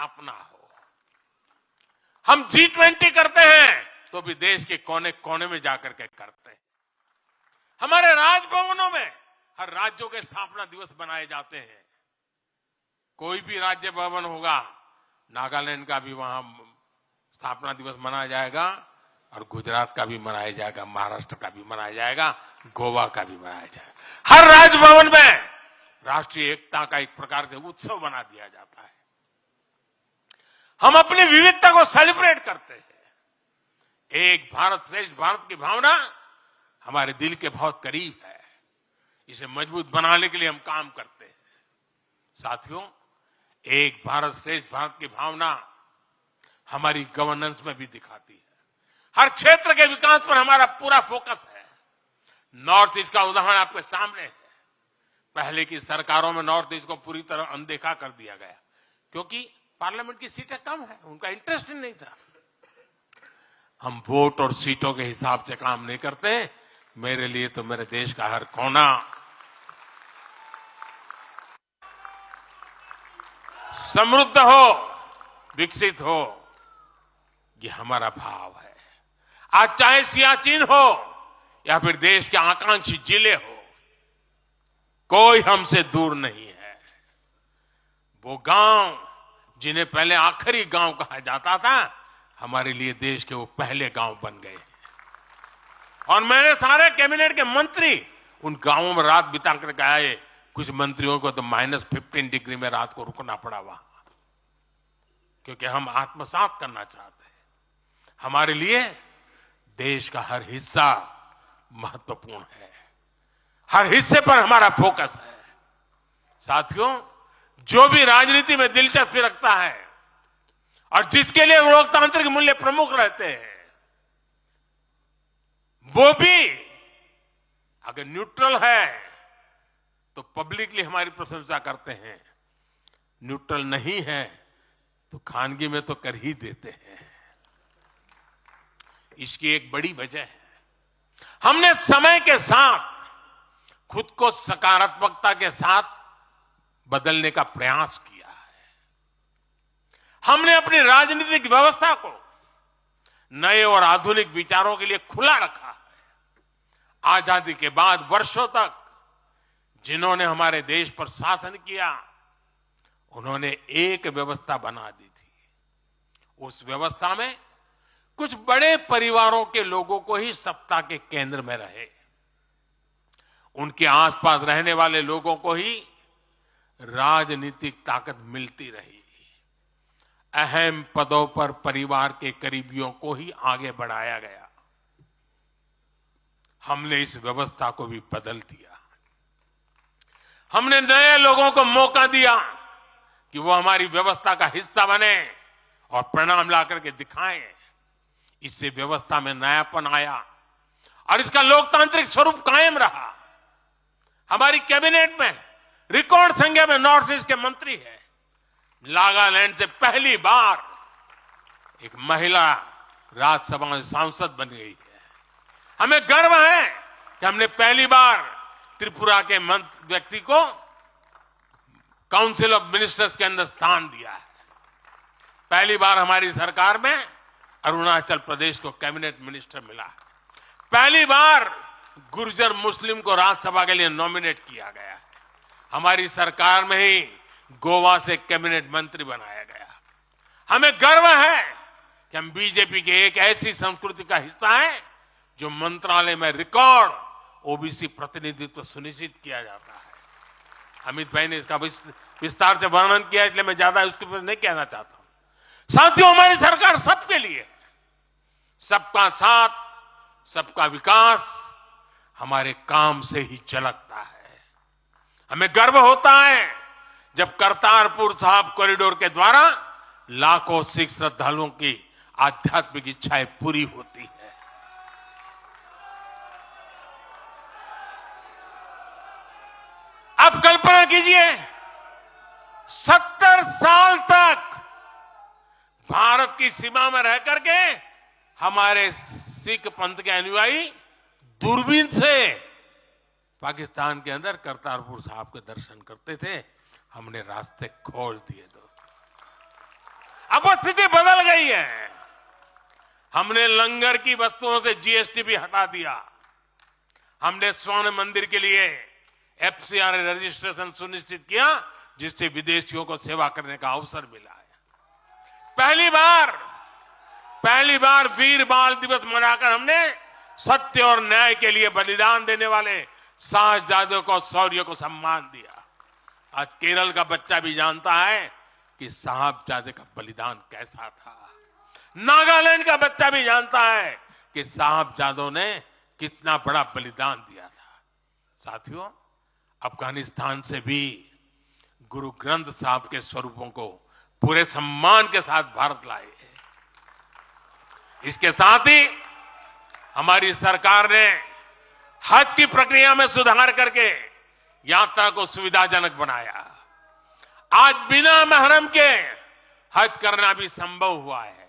स्थापना हो। हम G20 करते हैं तो भी देश के कोने कोने में जाकर के करते हैं। हमारे राजभवनों में हर राज्यों के स्थापना दिवस बनाए जाते हैं। कोई भी राज्य भवन होगा, नागालैंड का भी वहां स्थापना दिवस मनाया जाएगा और गुजरात का भी मनाया जाएगा, महाराष्ट्र का भी मनाया जाएगा, गोवा का भी मनाया जाएगा। हर राजभवन में राष्ट्रीय एकता का एक प्रकार से उत्सव बना दिया जाता है। हम अपनी विविधता को सेलिब्रेट करते हैं। एक भारत श्रेष्ठ भारत की भावना हमारे दिल के बहुत करीब है। इसे मजबूत बनाने के लिए हम काम करते हैं। साथियों, एक भारत श्रेष्ठ भारत की भावना हमारी गवर्नेंस में भी दिखाती है। हर क्षेत्र के विकास पर हमारा पूरा फोकस है। नॉर्थ ईस्ट का उदाहरण आपके सामने है। पहले की सरकारों में नॉर्थ ईस्ट को पूरी तरह अनदेखा कर दिया गया क्योंकि पार्लियामेंट की सीटें कम है, उनका इंटरेस्ट ही नहीं था। हम वोट और सीटों के हिसाब से काम नहीं करते। मेरे लिए तो मेरे देश का हर कोना समृद्ध हो, विकसित हो, ये हमारा भाव है। आज चाहे सियाचिन हो या फिर देश के आकांक्षी जिले हो, कोई हमसे दूर नहीं है। वो गांव जिन्हें पहले आखिरी गांव कहा जाता था, हमारे लिए देश के वो पहले गांव बन गए। और मेरे सारे कैबिनेट के मंत्री उन गांवों में रात बिता करके आए। कुछ मंत्रियों को तो -15 डिग्री में रात को रुकना पड़ा वहां, क्योंकि हम आत्मसात करना चाहते हैं। हमारे लिए देश का हर हिस्सा महत्वपूर्ण है। हर हिस्से पर हमारा फोकस है। साथियों, जो भी राजनीति में दिलचस्पी रखता है और जिसके लिए लोकतांत्रिक मूल्य प्रमुख रहते हैं, वो भी अगर न्यूट्रल है तो पब्लिकली हमारी प्रशंसा करते हैं। न्यूट्रल नहीं है तो खानगी में तो कर ही देते हैं। इसकी एक बड़ी वजह है, हमने समय के साथ खुद को सकारात्मकता के साथ बदलने का प्रयास किया है। हमने अपनी राजनीतिक व्यवस्था को नए और आधुनिक विचारों के लिए खुला रखा है। आजादी के बाद वर्षों तक जिन्होंने हमारे देश पर शासन किया, उन्होंने एक व्यवस्था बना दी थी। उस व्यवस्था में कुछ बड़े परिवारों के लोगों को ही सत्ता के केंद्र में रहे। उनके आसपास रहने वाले लोगों को ही राजनीतिक ताकत मिलती रही। अहम पदों पर परिवार के करीबियों को ही आगे बढ़ाया गया। हमने इस व्यवस्था को भी बदल दिया। हमने नए लोगों को मौका दिया कि वो हमारी व्यवस्था का हिस्सा बने और परिणाम ला करके दिखाएं। इससे व्यवस्था में नयापन आया और इसका लोकतांत्रिक स्वरूप कायम रहा। हमारी कैबिनेट में रिकॉर्ड संख्या में नॉर्थ ईस्ट के मंत्री हैं। नागालैंड से पहली बार एक महिला राज्यसभा में सांसद बन गई है। हमें गर्व है कि हमने पहली बार त्रिपुरा के व्यक्ति को काउंसिल ऑफ मिनिस्टर्स के अंदर स्थान दिया है। पहली बार हमारी सरकार में अरुणाचल प्रदेश को कैबिनेट मिनिस्टर मिला है। पहली बार गुर्जर मुस्लिम को राज्यसभा के लिए नॉमिनेट किया गया है। हमारी सरकार में ही गोवा से कैबिनेट मंत्री बनाया गया। हमें गर्व है कि हम बीजेपी के एक ऐसी संस्कृति का हिस्सा है जो मंत्रालय में रिकॉर्ड ओबीसी प्रतिनिधित्व सुनिश्चित किया जाता है। अमित भाई ने इसका विस्तार से वर्णन किया, इसलिए मैं ज्यादा उसके ऊपर नहीं कहना चाहता हूं। साथियों, हमारी सरकार सबके लिए है। सबका साथ, सबका विकास हमारे काम से ही झलकता है। हमें गर्व होता है जब करतारपुर साहिब कॉरिडोर के द्वारा लाखों सिख श्रद्धालुओं की आध्यात्मिक इच्छाएं पूरी होती है। अब कल्पना कीजिए, 70 साल तक भारत की सीमा में रह करके हमारे सिख पंथ के अनुयायी दूरबीन से पाकिस्तान के अंदर करतारपुर साहिब के दर्शन करते थे। हमने रास्ते खोल दिए दोस्तों। अब वो स्थिति बदल गई है। हमने लंगर की वस्तुओं से जीएसटी भी हटा दिया। हमने स्वर्ण मंदिर के लिए एफसीआई रजिस्ट्रेशन सुनिश्चित किया, जिससे विदेशियों को सेवा करने का अवसर मिला है। पहली बार वीर बाल दिवस मनाकर हमने सत्य और न्याय के लिए बलिदान देने वाले साहसजादों को, शौर्य को सम्मान दिया। आज केरल का बच्चा भी जानता है कि साहबजादे का बलिदान कैसा था। नागालैंड का बच्चा भी जानता है कि साहबजादों ने कितना बड़ा बलिदान दिया था। साथियों, अफगानिस्तान से भी गुरु ग्रंथ साहब के स्वरूपों को पूरे सम्मान के साथ भारत लाए। इसके साथ ही हमारी सरकार ने हज की प्रक्रिया में सुधार करके यात्रा को सुविधाजनक बनाया। आज बिना महरम के हज करना भी संभव हुआ है।